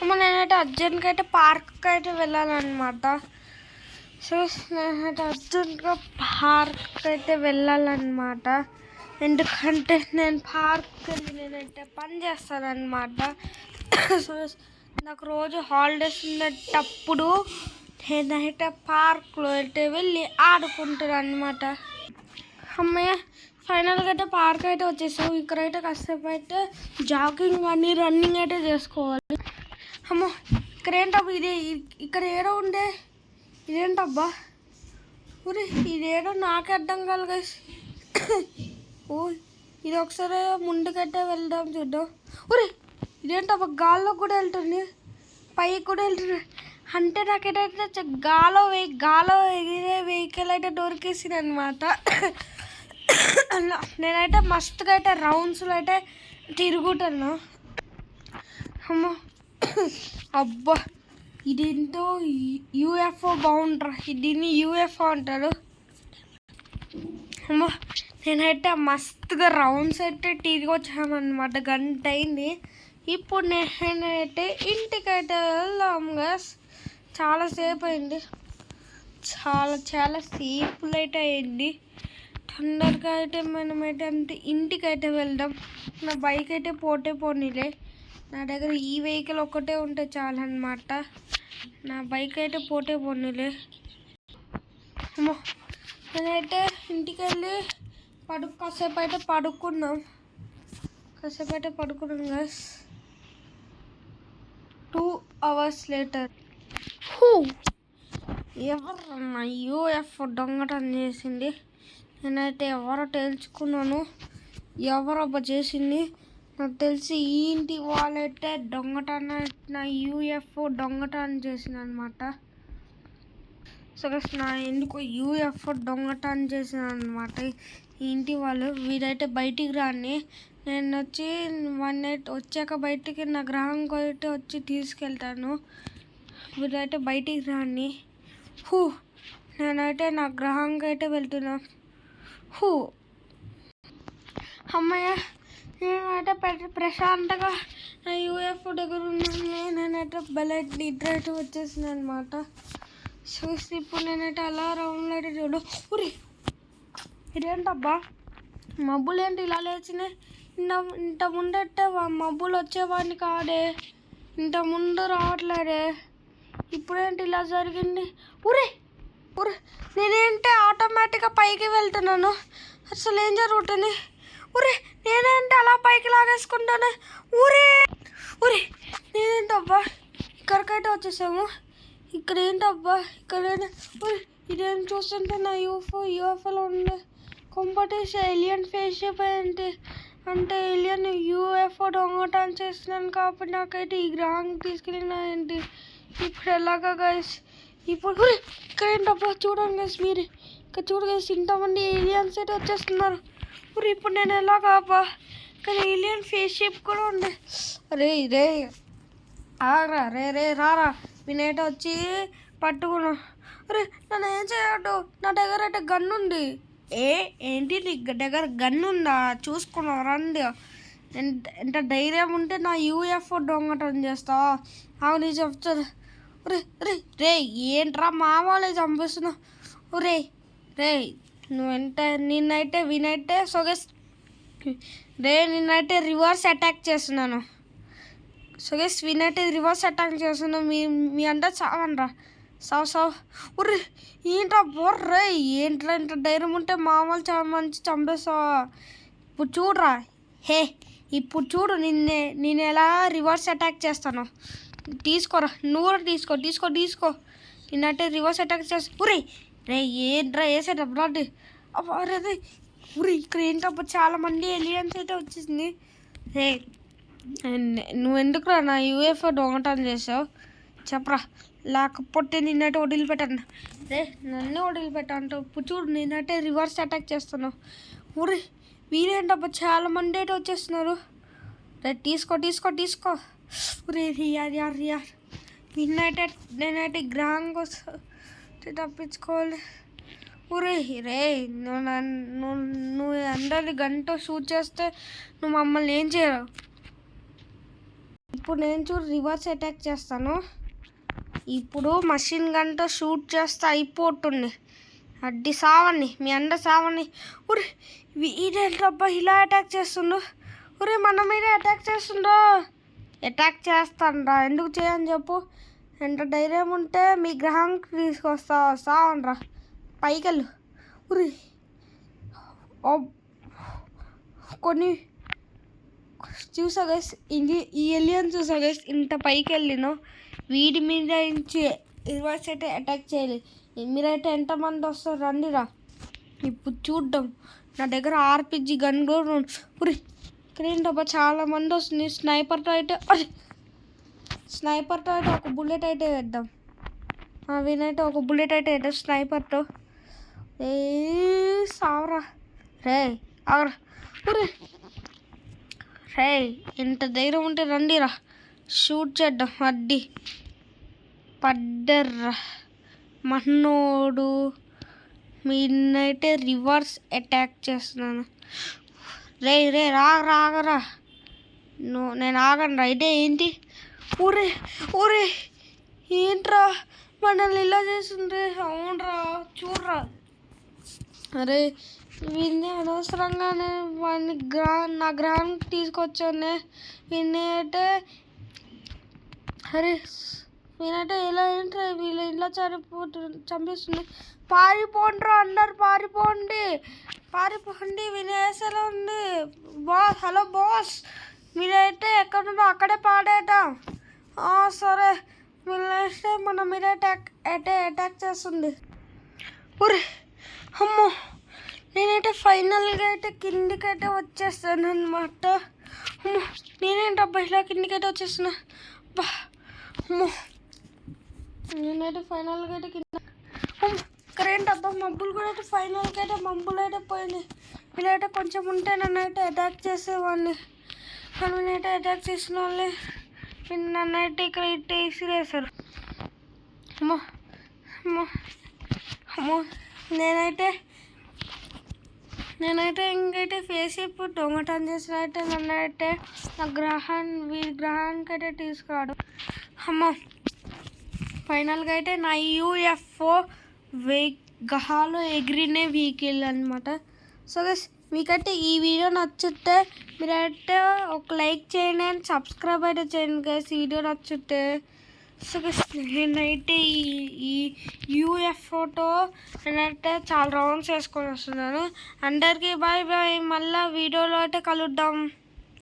అమ్మ నేనైతే అర్జెంట్గా అయితే పార్క్కి అయితే వెళ్ళాలన్నమాట. సో నేనైతే అర్జెంట్గా పార్క్ అయితే వెళ్ళాలన్నమాట. ఎందుకంటే నేను పార్క్కి వెళ్ళి నేనైతే పని చేస్తానన్నమాట. సో నాకు రోజు హాలిడేస్ ఉండేటప్పుడు నేనైతే పార్క్లో అయితే వెళ్ళి ఆడుకుంటాను అన్నమాట. అమ్మయ్య ఫైనల్గా అయితే పార్క్ అయితే వచ్చేసాం. ఇక్కడైతే కాసేపు అయితే జాగింగ్ కానీ రన్నింగ్ అయితే చేసుకోవాలి. అమ్మో ఇక్కడ ఏంటబ్బా ఇది, ఇక్కడ ఏడో ఉండే ఇదేంటబ్బా, ఊరి ఇదేడో నాకే అర్థం కాదు గైస్. ఓ ఇది ఒకసారి ముందుకైతే వెళ్దాం చూద్దాం. ఊరి ఇదేంటబ్బా గాల్లో కూడా వెళ్తుంది, పైకి కూడా వెళ్తుంది. అంటే నాకేటైతే గాలో ఎగిరే వెహికల్ అయితే దొరికేసింది అనమాట. నేనైతే మస్తుగా అయితే రౌండ్స్లో అయితే తిరుగుతాను. అమ్మో అబ్బా ఇదేంటో యూఎఫ్ఓ బాగుంటారు, దీన్ని యూఎఫ్ఓ అంటారు. అమ్మో నేనైతే మస్తుగా రౌండ్స్ అయితే తిరిగి వచ్చామన్నమాట. గంట అయింది. ఇప్పుడు నేనైతే ఇంటికైతే వెళ్దాం గైస్. చాలాసేపు అయింది, చాలా సేపులు అయితే అయింది. తొందరగా అయితే మనమైతే అంటే ఇంటికైతే వెళ్దాం. నా బైక్ అయితే పోనీలే, నా దగ్గర ఈ వెహికల్ ఒక్కటే ఉంటే చాలన్నమాట. నా బైక్ అయితే పోనీలే. అమ్మో నేనైతే ఇంటికి వెళ్ళి కాసేపు అయితే పడుకున్నాం గైస్. 2 hours later ఎవరన్నా యూఎఫ్ఓ దొంగతనం చేసింది. నేనైతే ఎవరో తెలుసుకున్నాను, ఎవరబ్బా చేసింది. నాకు తెలిసి ఈ ఇంటి వాళ్ళైతే నా యూఎఫ్ఓ దొంగతనం చేసింది అనమాట. సో నా ఎందుకు యూఎఫ్ఓ దొంగతనం చేసింది అనమాట ఈ ఇంటి వాళ్ళు. వీరైతే బయటికి రాని, నేను వచ్చి 1 night వచ్చాక బయటికి నా గ్రహంకి అయితే వచ్చి తీసుకెళ్తాను. వీరైతే బయటికి రాని. నేనైతే నా గ్రహంకి అయితే వెళ్తున్నా. అమ్మయ్య నేనైతే ప్రశాంతంగా నా యూఎఫ్ఓ దగ్గర ఉన్నాను. నేనైతే బెలెట్ నిద్ర అయితే వచ్చేసింది అనమాట. సో ఇప్పుడు నేనైతే అలా రౌండ్లో అయితే చూడు. ఊరి ఇదేంటబ్బా మబ్బులు ఏంటి ఇలా లేచినాయి? ఇంత ముందట్టే మబ్బులు వచ్చేవాడిని కాదే, ఇంత ముందు రావట్లేదే, ఇప్పుడేంటి ఇలా జరిగింది? ఊరే నేనేంటి ఆటోమేటిక్గా పైకి వెళ్తున్నాను, అసలు ఏం జరుగుతుంది? ఊరే నేనేంటి అలా పైకి లాగేసుకుంటాను? ఊరే నేనేంటబ్బా ఇక్కడికైతే వచ్చేసాము. ఇక్కడ ఏంటబ్బా ఇదేం చూస్తుంటే నా యూఎఫ్ఓలో ఉండే కాంపిటీషన్ ఎలియన్ ఫేస్ షేప్ ఏంటి అంటే ఎలియన్ యూఎఫ్ఓ దొంగతనం చేస్తున్నాను కాబట్టి నాకైతే ఈ గ్రహానికి తీసుకెళ్ళిన ఏంటి ఇప్పుడు ఎలాగా గైస్? ఇప్పుడు ఇక్కడ ఏంటబ్బా చూడండి గైస్, మీరు ఇక్కడ చూడ గైస్, ఇంతమంది ఏలియన్స్ అయితే వచ్చేస్తున్నారు. ఇప్పుడు నేను ఎలాగా ఇక్కడ ఏలియన్ ఫేస్ షేప్ కూడా ఉంది. రే ఆగరా రే రారా, నేనైతే వచ్చి పట్టుకున్నా. నన్ను ఏం చేయడు, నా దగ్గర అయితే గన్ ఉంది. ఏంటి నీ దగ్గర గన్ ఉందా? చూసుకున్నావు రండి. ఎంత ధైర్యం ఉంటే నా యూఎఫ్ఓ దొంగతనం చేస్తావా? అవును చెప్తాను. రే ఏంట్రా మామూలు చంపిస్తున్నావు? రే నిన్నైతే వినైతే సొగస్ నిన్నైతే రివర్స్ అటాక్ చేస్తున్నాను. సొగస్ వినైతే రివర్స్ అటాక్ చేస్తున్నాను. మీ అంతా చావనరా సావు. ఏంట్రా బొర్రే, ఏంట్రా ఇంత ధైర్యం ఉంటే మామూలు మంచి చంపేస్తావా? ఇప్పుడు చూడరా, ఇప్పుడు చూడు నేను ఎలా రివర్స్ అటాక్ చేస్తాను. తీసుకోరా, నువ్వు కూడా తీసుకో. నిన్నట్టే రివర్స్ అటాక్ చేస్తా. రే ఏంట్రా వేసేటప్పుడు అరే ఇక్కడ ఏంటబ్బా చాలా మంది ఎలియన్స్ అయితే వచ్చేసింది. నువ్వు ఎందుకురా నా యూఎఫ్ఓ దొంగతనం చేసావు చెప్పరా, లేకపోతే నిన్నైతే వదిలిపెట్టాను. నన్ను వదిలిపెట్టాను. ఇప్పుడు చూడు నిన్నైతే రివర్స్ అటాక్ చేస్తున్నావు. వీరేంటబ్బా చాలా మంది అయితే వచ్చేస్తున్నారు. తీసుకో. రియార్ నేనైతే గ్రహంకి వస్తే తప్పించుకోవాలి. నువ్వు అందరి గంట షూట్ చేస్తే నువ్వు మమ్మల్ని ఏం చేయరు. ఇప్పుడు నేను చూడు రివర్స్ అటాక్ చేస్తాను. ఇప్పుడు మషిన్ గన్తో షూట్ చేస్తే అయిపోతుంది. అడ్డి సావండి, మీ అండ సావండి. ఉరి ఇదేంటబ్బా ఇలా అటాక్ చేస్తుండు. ఉరి మన మీదే అటాక్ చేస్తుండో. అటాక్ చేస్తానరా, ఎందుకు చేయని చెప్పు. ఎంత ధైర్యం ఉంటే మీ గ్రహానికి తీసుకొస్తా. సావనరా, పైకెళ్ళు. ఉరి కొన్ని చూసా గైస్, ఈ ఎలియన్ చూసా గైస్, ఇంత పైకి వెళ్ళినో వీడి మీద నుంచి రివర్స్ అయితే అటాక్ చేయాలి. మీరైతే ఎంతమంది వస్తారు రండిరా ఇప్పుడు చూద్దాం. నా దగ్గర ఆర్పిజి గన్ కూడా ఉరి ఇక్కడేంటబ్బా చాలా మంది వస్తుంది. స్నైపర్తో అయితే ఒక బుల్లెట్ అయితే వేద్దాం. వీనైతే ఒక బుల్లెట్ అయితే వేద్దాం స్నైపర్తో. ఏ సావరా రే అవరా. ఉరి రే ఎంత ధైర్యం ఉంటే రండిరా, షూట్ చేద్దాం. అడ్డి పడ్డర్రా మన్నోడు. మీనైతే రివర్స్ అటాక్ చేస్తున్నాను. రే రాగరా. నేను ఆగనరా. ఇదే ఏంటి? ఊరే ఏంట్రా మనల్ని ఇలా చేసిండ్రే. అవునరా చూడరా. అరే వీడిని అనవసరంగానే వాడిని నా గ్రహానికి తీసుకొచ్చానే. వీడిని అయితే అరే వీనైతే ఇలా ఏంట్రా వీళ్ళ ఇంట్లో చంపిస్తుంది. పారిపోండ్రా, అందరు పారిపోండి. వినేసేలా ఉంది. బాస్, హలో బాస్, మీరైతే ఎక్కడుండో అక్కడే పాడేద్దాం. సరే వీళ్ళైతే మన మీద అటాక్ చేస్తుంది. ఊరే అమ్మో, నేనైతే ఫైనల్గా అయితే కిందికైతే వచ్చేస్తాను అనమాట. అమ్మో నేనేంటబ్బా ఇలా కిందికైతే వచ్చేస్తున్నా. అమ్మో నేనైతే ఫైనల్గా అయితే కింద. కరెంట్ అబ్బా మబ్బులు కూడా అయితే ఫైనల్గా అయితే మబ్బులు అయితే పోయినాయి. వీళ్ళైతే కొంచెం ఉంటే నన్ను అయితే అటాక్ చేసేవాడిని. కానీ నేనైతే అటాక్ చేసిన వాళ్ళే నన్ను అయితే ఇక్కడ ఇట్టే ఇసిరేసారు. అమ్మో నేనైతే ఇంకైతే ఫేస్ ఇప్పుడు దొంగతనం చేసిన అయితే నన్ను అయితే వీడి గ్రహానికి అయితే తీసుకురాడు. అమ్మో ఫైనల్గా అయితే నా యూఎఫ్ఓ గ్రహాలు ఎగిరిన వెహికల్ అనమాట. సో గైస్ మీకైతే ఈ వీడియో నచ్చుతే మీరైతే ఒక లైక్ చేయండి అండ్ సబ్స్క్రైబ్ అయితే చేయండి గైస్ వీడియో నచ్చుతే. సో గైస్ నేనైతే ఈ యూఎఫ్ఓతో నేనైతే చాలా రౌండ్స్ వేసుకొని వస్తున్నాను. అందరికీ బాయ్. మళ్ళీ వీడియోలో అయితే కలుద్దాం.